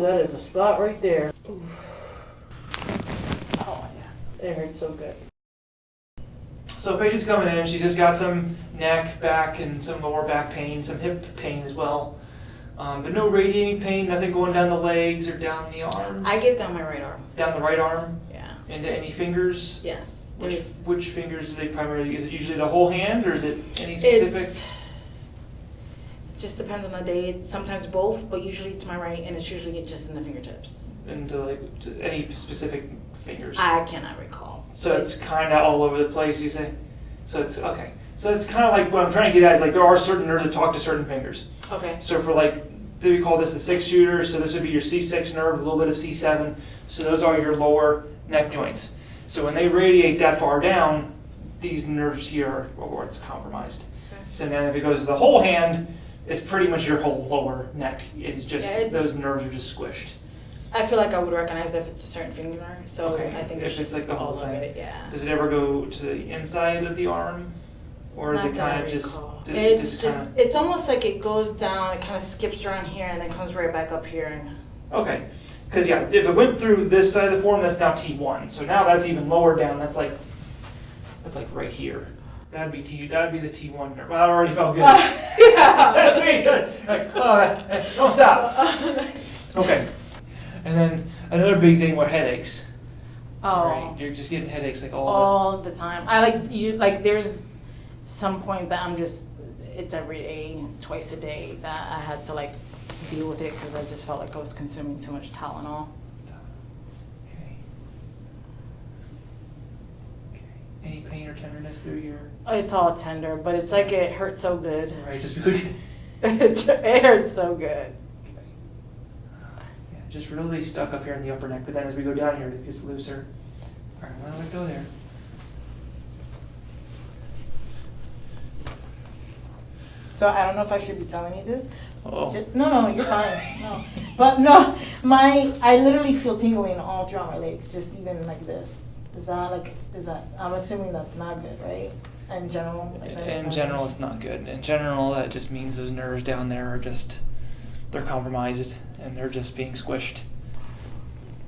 that is a spot right there. Ooh. Oh, yes. It hurts so good. So patient's coming in, she's just got some neck, back, and some lower back pain, some hip pain as well. But no radiating pain, nothing going down the legs or down the arms. I get down my right arm. Down the right arm? Yeah. Into any fingers? Yes. Which fingers do they primarily, is it usually the whole hand or is it any specific? It just depends on the day. It's sometimes both, but usually it's my right, and it's usually just in the fingertips. Into any specific fingers? I cannot recall. So it's kind of all over the place, you say? So it's, okay. So it's kind of like what I'm trying to get at is like there are certain nerves that talk to certain fingers. Okay. So for like, we call this the 6 shooter, so this would be your C6 nerve, a little bit of C7. So those are your lower neck joints. So when they radiate that far down, these nerves here are where it's compromised. Okay. So then if it goes to the whole hand, it's pretty much your whole lower neck. It's just, those nerves are just squished. I feel like I would recognize if it's a certain finger, so Okay. I think if it's like the whole thing. It, yeah. Does it ever go to the inside of the arm? Or is it kind of just... It's almost like it goes down, it kind of skips around here, and then comes right back up here. Okay. Because, yeah, if it went through this side of the form, that's now T1. So now that's even lower down. That's like right here. That'd be the T1 nerve. Well, I already felt good. Yeah. That's me. Like, don't stop. Okay. And then another big thing were headaches. Oh. Right? You're just getting headaches like all the time. There's some point that it's every day, twice a day that I had to like deal with it because I just felt like I was consuming too much Tylenol. Okay. Any pain or tenderness through your... It's all tender, but it's like it hurts so good. Right, just really... it hurts so good. Yeah, just really stuck up here in the upper neck, but then as we go down here, it gets looser. All right, well, let it go there. So I don't know if I should be telling you this. Oh. No, you're fine. No, but no, I literally feel tingling all throughout my legs, just even like this. Is that? I'm assuming that's not good, right? In general. In general, it's not good. In general, that just means those nerves down there are they're compromised and they're just being squished,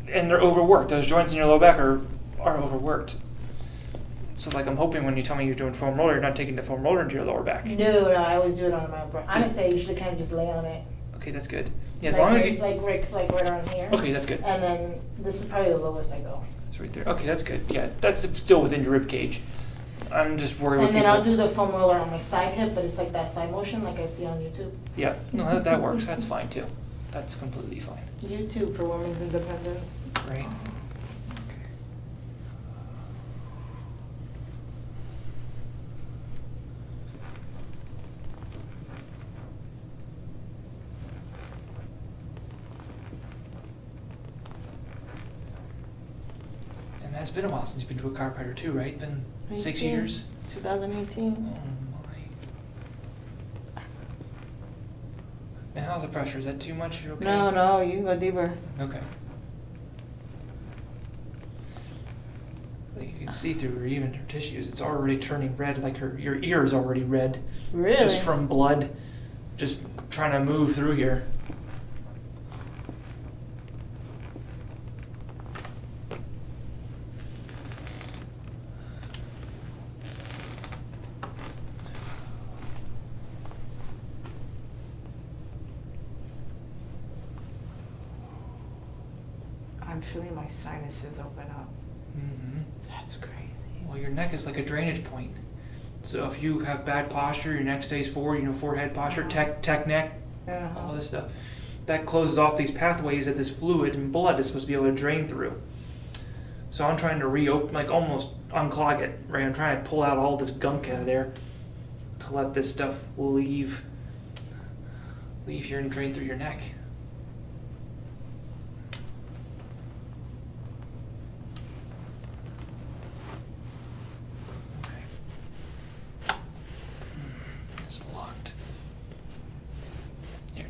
and they're overworked. Those joints in your low back are overworked. So, like, I'm hoping when you tell me you're doing foam roller, you're not taking the foam roller into your lower back. No, I always do it on my upper. Honestly, I usually kind of just lay on it. Okay, that's good. Yeah, as long as you... Like right around here. Okay, that's good. And then this is probably the lowest I go. It's right there. Okay, that's good. Yeah, that's still within your rib cage. I'm just worried with people. And then people. I'll do the foam roller on my side hip, but it's like that side motion like I see on YouTube. Yeah, no, that works. That's fine, too. That's completely fine. YouTube for women's independence. Right. It's been a while since you've been to a chiropractor too, right? Been 6 years? 2018. Oh my. And how's the pressure? Is that too much? You're okay? No, you can go deeper. Okay. Like you can see through her, even her tissues, it's already turning red, like your ear is already red. Really? Just from blood, just trying to move through here. I'm feeling my sinuses open up. Mm-hmm. That's crazy. Well, your neck is like a drainage point. So if you have bad posture, your neck stays forward, forehead posture, tech neck, all this stuff, that closes off these pathways that this fluid and blood is supposed to be able to drain through. So I'm trying to reopen, like almost unclog it, right? I'm trying to pull out all this gunk out of there to let this stuff leave here and drain through your neck.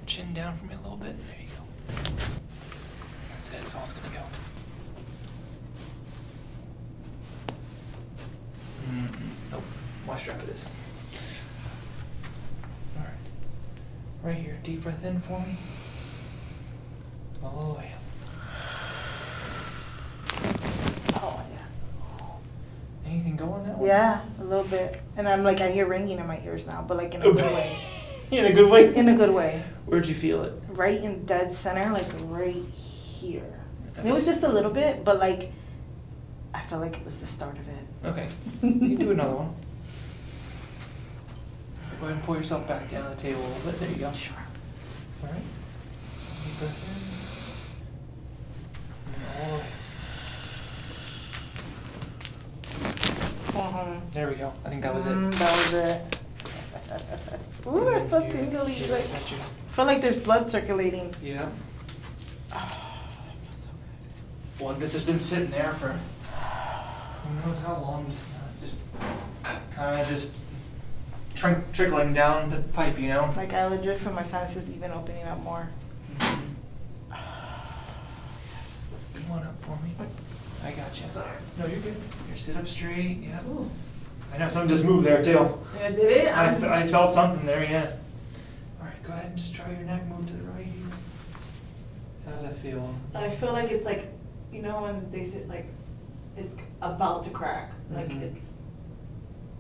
Chin down for me a little bit. There you go. That's it. That's all it's going to go. Nope. My strap it is. All right. Right here. Deep breath in for me. All the way up. Oh, yes. Anything going that way? Yeah, a little bit. And I'm like, I hear ringing in my ears now, but like in a good way. In a good way? In a good way. Where'd you feel it? Right in dead center, like right here. And it was just a little bit, but like, I felt like it was the start of it. Okay. You can do another one. Go ahead and pull yourself back down on the table a little bit. There you go. Sure. All right. Deep breath in. And all the way. There we go. I think that was it. That was it. Ooh, I felt tingly. Like, felt like there's blood circulating. Yeah. Oh, Well, this has been sitting there for who knows how long. Just kind of just trickling down the pipe, you know. like I legit feel my sinuses even opening up more. Come on up for me. I got you. Sorry. No, you're good. You're sit up straight. Yeah. I know something just moved there too. Yeah, did it? I felt something there. Yeah. All right, go ahead and just try your neck. Move to the right here. How does that feel? I feel like it's like, you know, when they say like it's about to crack. Like Mhm.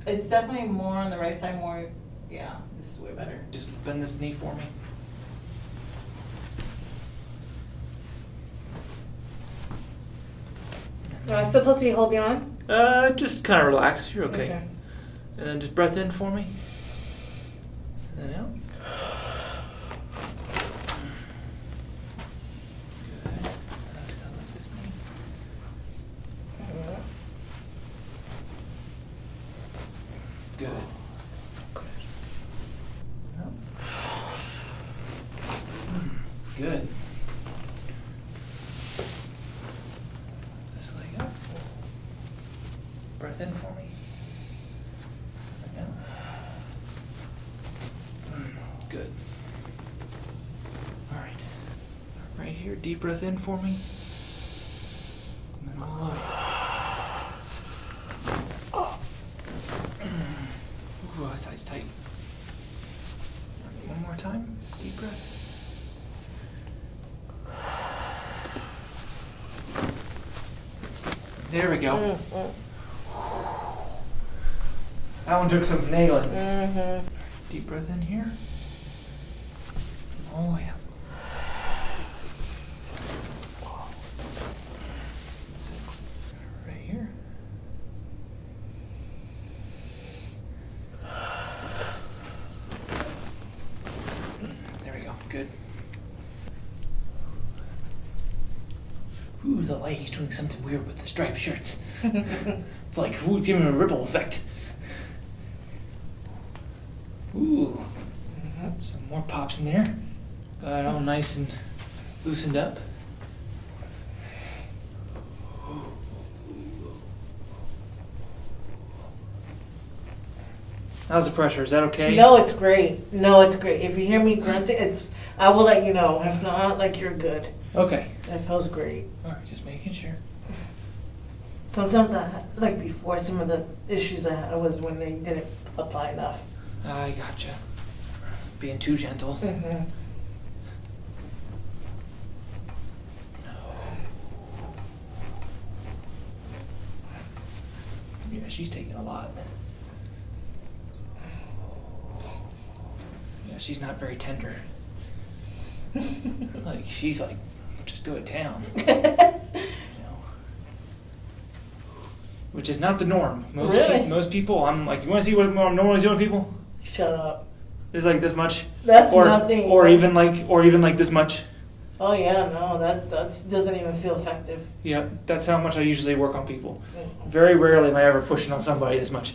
it's definitely more on the right side. More, yeah. This is way better. Just bend this knee for me. Am I supposed to be holding on? Just kind of relax. You're okay. And then just breath in for me. And then out. Good. Now just gonna lift this knee. Good. Out. Good. This leg up. Breath in for me. And out. Good. All right. Right here, deep breath in for me. And then all the way. Ooh, that side's tight. One more time. Deep breath. There we go. That one took some finagling. Mm-hmm. Deep breath in here. All the way up. That's it. Right here. There we go. Good. Ooh, the lighting's doing something weird with the striped shirts. It's like, ooh, giving a ripple effect. Ooh. Some more pops in there. Got it all nice and loosened up. How's the pressure? Is that okay? No, it's great. No, it's great. If you hear me grunting, I will let you know. If not, like you're good. Okay. That feels great. All right, just making sure. Sometimes like before, some of the issues I had was when they didn't apply enough. I gotcha. Being too gentle. Mm-hmm. Yeah, she's taking a lot. Yeah, she's not very tender. Like, she's like, just go to town. You know? Which is not the norm. Really? Most people, I'm like, you want to see what I'm normally doing, people? Shut up. It's like this much. That's or, nothing. Or even like this much. Oh yeah, no, that doesn't even feel effective. Yeah, that's how much I usually work on people. Mm. Very rarely am I ever pushing on somebody this much.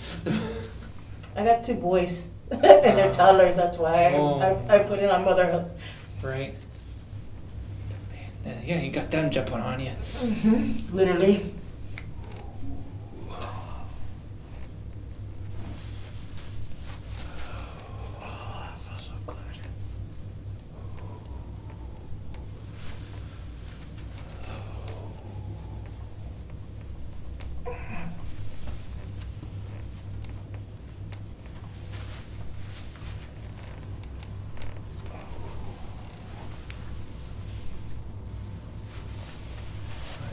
I got 2 boys, and they're toddlers. That's why I put it on motherhood. Right. Yeah, you got them jumping on you. Mm-hmm. Literally.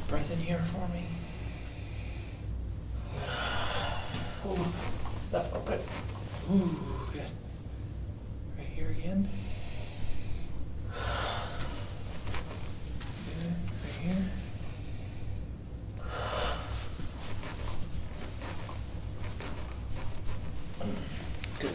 breath in here for me. Ooh, that's all good. Ooh, good. Right here again. Good. Right here. Good.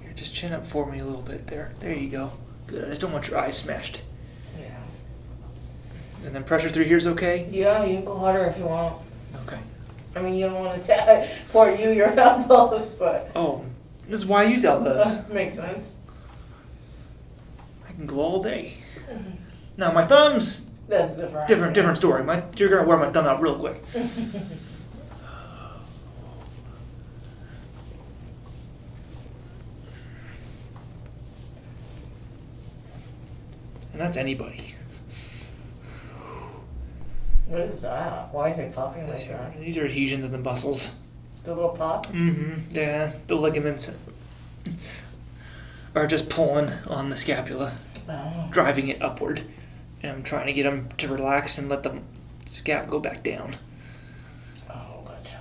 Here, just chin up for me a little bit there. There you go. Good. I just don't want your eyes smashed. Yeah. And then pressure through here is okay? Yeah, you can go harder if you want. Okay. I mean, you don't want to pour you your elbows, but Oh, this is why I use elbows. makes sense. I can go all day. Now my thumbs, That's different. different story. You're gonna wear my thumb out real quick. And that's anybody. What is that? Why is it popping like that? These are adhesions in the muscles. The little pop? Mm-hmm. Yeah, the ligaments are just pulling on the scapula, Oh. driving it upward. And I'm trying to get them to relax and let the scap go back down. Oh, gotcha.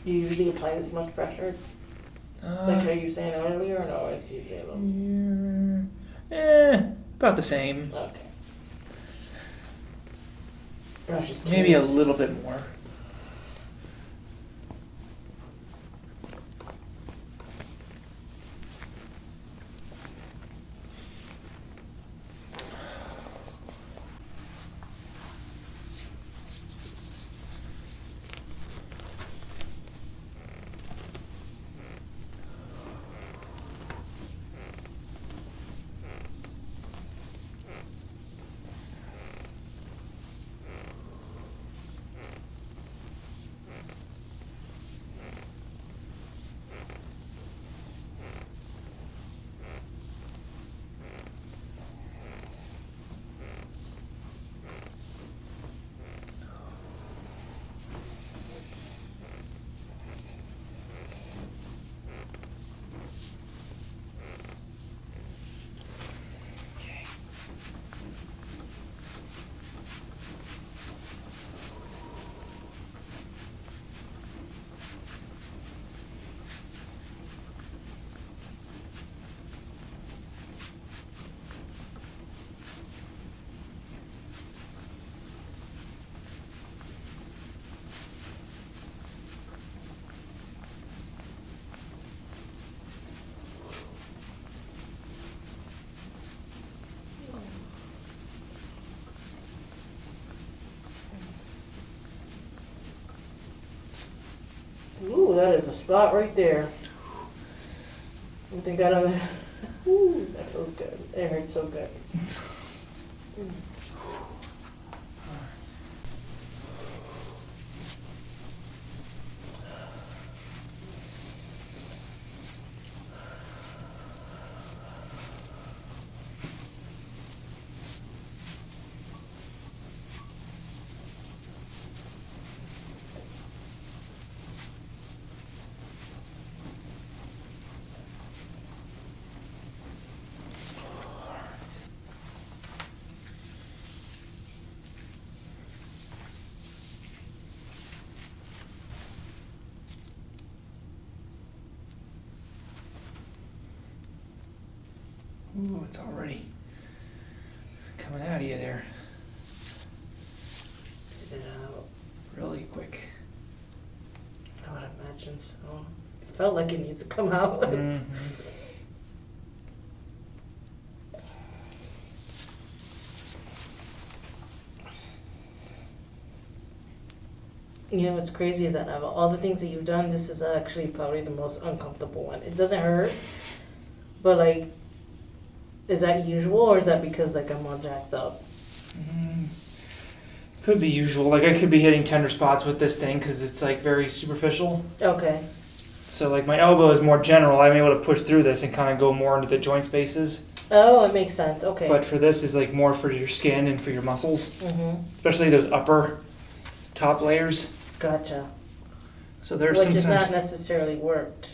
Do you usually apply this much pressure? Like how you were saying earlier, or no? It's usually a little. About the same. Okay. I was just Maybe a curious. little bit more. Ooh, that is a spot right there. I think I don't. Ooh, that feels good. It hurts so good. Ooh, it's already coming out of you there. Get it out. Really quick. I would imagine so. It felt like it needs to come out. Mm-hmm. You know what's crazy is that out of all the things that you've done, this is actually probably the most uncomfortable one. It doesn't hurt, but like, is that usual or is that because like I'm all jacked up? Could be usual. Like I could be hitting tender spots with this thing because it's like very superficial. Okay. So like my elbow is more general. I'm able to push through this and kind of go more into the joint spaces. Oh, it makes sense. Okay. But for this is like more for your skin and for your muscles, Mm-hmm. especially those upper top layers. Gotcha. So there's Which is sometimes not necessarily worked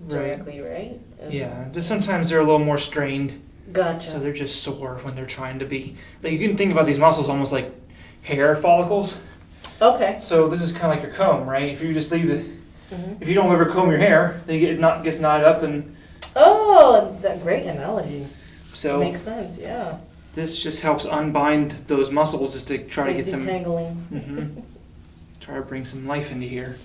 directly, right? yeah, just sometimes they're a little more strained. Gotcha. So they're just sore when they're trying to be. Like you can think about these muscles almost like hair follicles. Okay. So this is kind of like your comb, right? If you just leave it, Mm-hmm. if you don't ever comb your hair, they gets knotted up, and Oh, that great analogy. so Makes sense. Yeah. this just helps unbind those muscles just to try to get some. detangling. Mm-hmm, try to bring some life into here.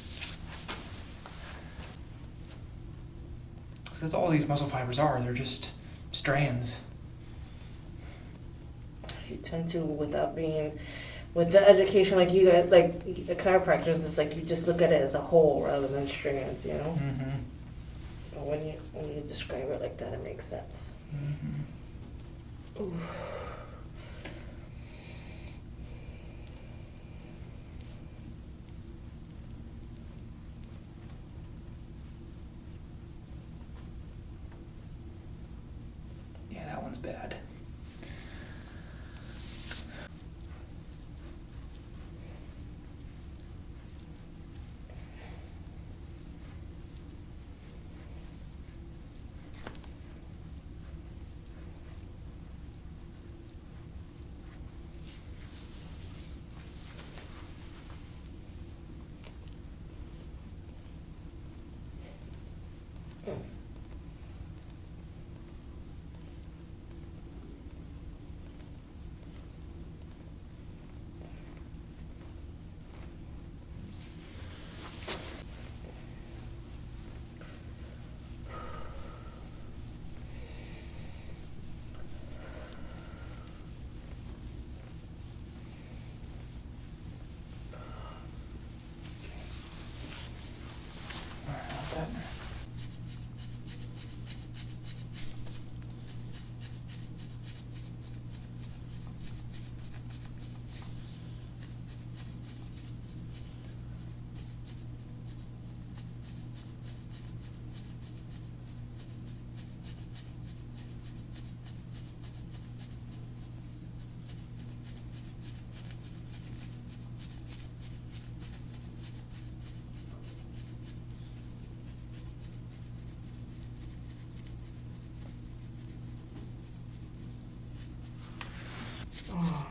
Because that's all these muscle fibers are. They're just strands. You tend to, without being, with the education like you guys, like the chiropractors, it's like you just look at it as a whole rather than strands, you know. Mm-hmm. But when you describe it like that, it makes sense. Mm-hmm. Ooh. Yeah, that one's bad. Oh.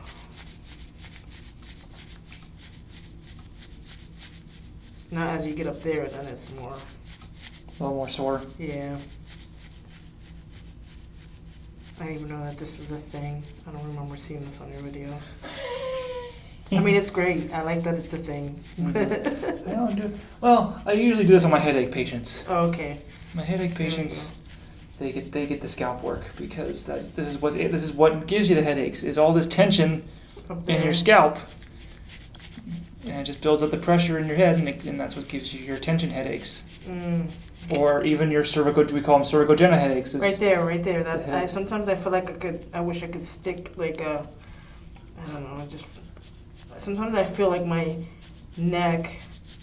Now, as you get up there, then it's more. A little more sore. Yeah. I didn't even know that this was a thing. I don't remember seeing this on your video. I mean, it's great. I like that it's a thing. I don't do. Well, I usually do this on my headache patients. Oh, okay. My headache patients, they get the scalp work because this is what gives you the headaches is all this tension Up in there. your scalp, and it just builds up the pressure in your head, and that's what gives you your tension headaches, Mm. or even your we call them cervicogenic headaches. Right there. That's. Yeah. Sometimes I feel like I wish I could stick like a. I don't know. Sometimes I feel like my neck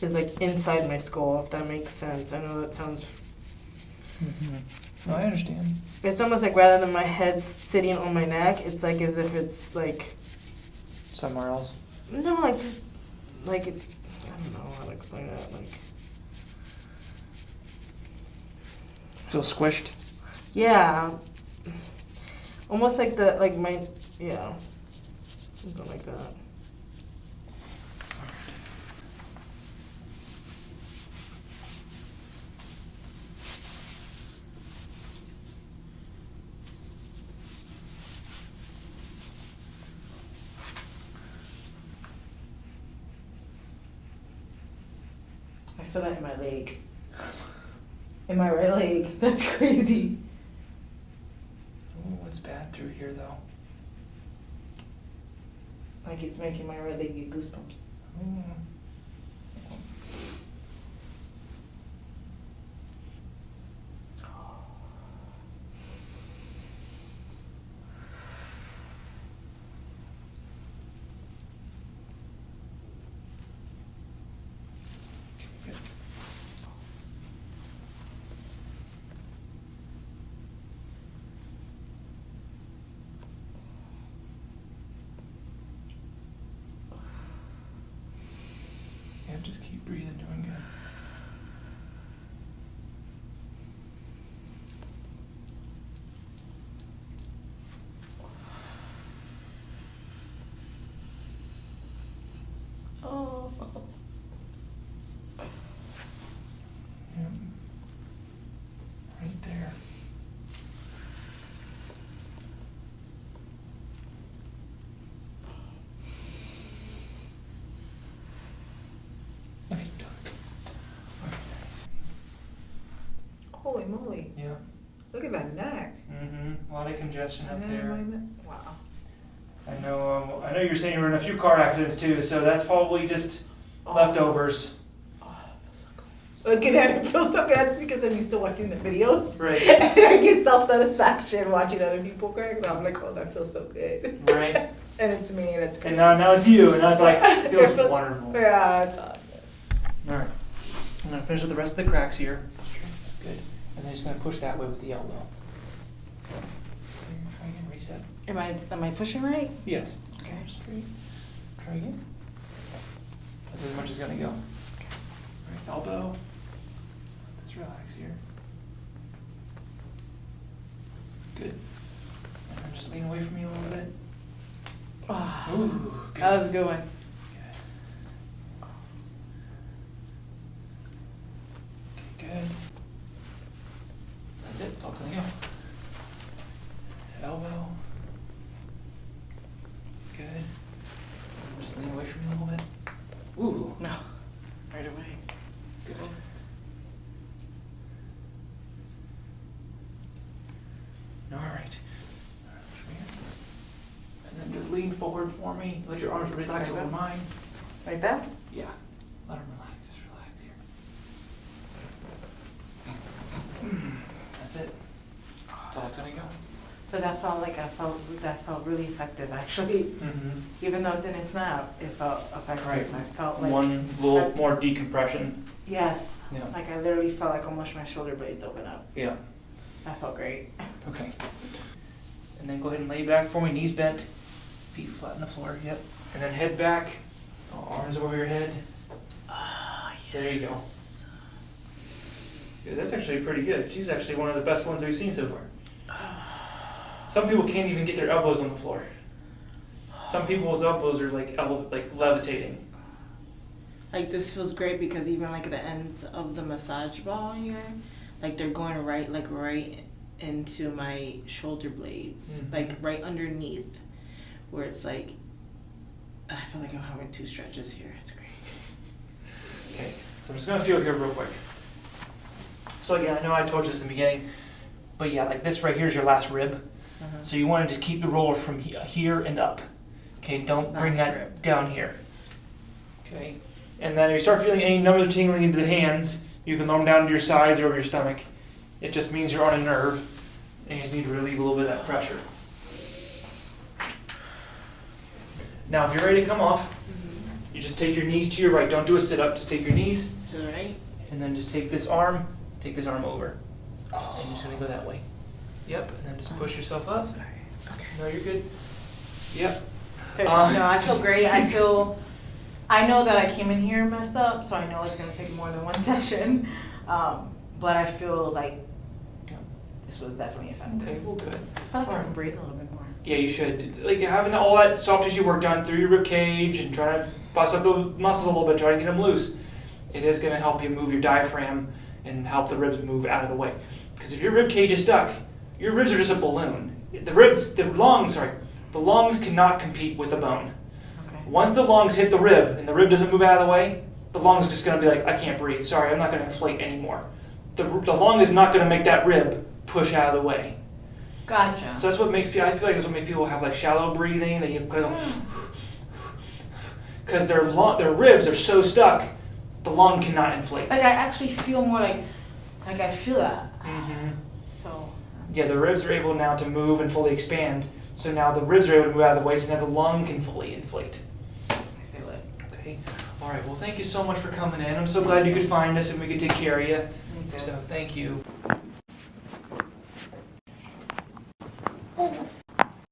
is like inside my skull. If that makes sense. I know that sounds. Mm-hmm. No, I understand. It's almost like rather than my head sitting on my neck, it's like as if it's like. Somewhere else. No, like just like it, I don't know how to explain that. Like. Feel squished. Yeah. Almost like yeah. Something like that. I feel that in my leg. In my right leg. That's crazy. Ooh, what's bad through here though? Like it's making my right leg get goosebumps. Ooh. Good. Yeah, just keep breathing, doing good. Oh. Yep. Right there. Okay, done. Holy moly. Yeah. Look at that neck. Mm-hmm. A lot of congestion up there. Wow. I know you're saying you were in a few car accidents too, so that's probably just leftovers. Oh, it feels so good. Look at that, it feels so good. That's because I'm used to watching the videos. Right. And I get self-satisfaction watching other people crack, so I'm like, oh, that feels so good. Right. And it's me, and it's And crazy. now it's you, and now it's like, it feels wonderful. Yeah, it's awesome. Alright. I'm going to finish with the rest of the cracks here. Good. And then just going to push that way with the elbow. Try again, reset. Am I pushing right? Yes. Okay. Straight. Try again. That's as much as it's going to go. Alright, elbow. Let's relax here. Good. And then just lean away from me a little bit. Oh, Ooh, good. that was a good one. Okay, good. That's it. That's all it's gonna go. Elbow. Good. Just lean away from me a little bit. Ooh. No. Right away. Good. All right. And then just lean forward for me. Let your arms relax Like over that? mine. Like that? Yeah. Let them relax. Just relax here. That's it. That's all it's gonna go. But that felt really effective actually. Mm-hmm. Even though it didn't snap, it felt effective. Right. I felt like One little more decompression. yes. Yeah. Like I literally felt like almost my shoulder blades open up. Yeah. That felt great. Okay. And then go ahead and lay back for me, knees bent, feet flat on the floor. Yep. And then head back, arms over your head. Oh, yes. There you go. Yeah, that's actually pretty good. She's actually one of the best ones we've seen so far. Some people can't even get their elbows on the floor. Some people's elbows are like levitating. Like this feels great because even like the ends of the massage ball here, like they're going right into my shoulder blades, Mhm. like right underneath, where it's like I feel like I'm having two stretches here. It's great. Okay, so I'm just gonna feel here real quick. So again, I know I told you this in the beginning, but yeah, like this right here is your last rib. So you want to just keep the roller from here and up. Okay, don't bring Last that rib. down here. Okay, and then if you start feeling any numbness tingling into the hands, you can lower them down to your sides or over your stomach. It just means you're on a nerve, and you just need to relieve a little bit of that pressure. Now, if you're ready to come off, you just take your knees to your right. Don't do a sit-up. Just take your knees, To the right. and then just take this arm over, and you're just gonna go that way. Yep, and then just push yourself up. Sorry. Okay. No, you're good. Yep. No, I feel great. I know that I came in here messed up, so I know it's gonna take more than one session. But I feel like this was definitely effective. Okay, well, good. I feel like I can breathe a little bit more. Yeah, you should. Like having all that soft tissue work done through your rib cage and trying to bust up those muscles a little bit, trying to get them loose. It is going to help you move your diaphragm and help the ribs move out of the way. Because if your rib cage is stuck, your ribs are just a balloon. The lungs cannot compete with the bone. Okay. Once the lungs hit the rib and the rib doesn't move out of the way, the lung's just going to be like, I can't breathe. Sorry, I'm not going to inflate anymore. The lung is not going to make that rib push out of the way. Gotcha. So that's what makes people, I feel like that's what makes people have like shallow breathing. They go, because their ribs are so stuck, the lung cannot inflate. Like I actually feel more like I feel that. Mm-hmm. So. Yeah, the ribs are able now to move and fully expand. So now the ribs are able to move out of the way, so now the lung can fully inflate. I feel it. Okay. All right. Well, thank you so much for coming in. I'm so glad you could find us and we could take care of you. Me too. So thank you.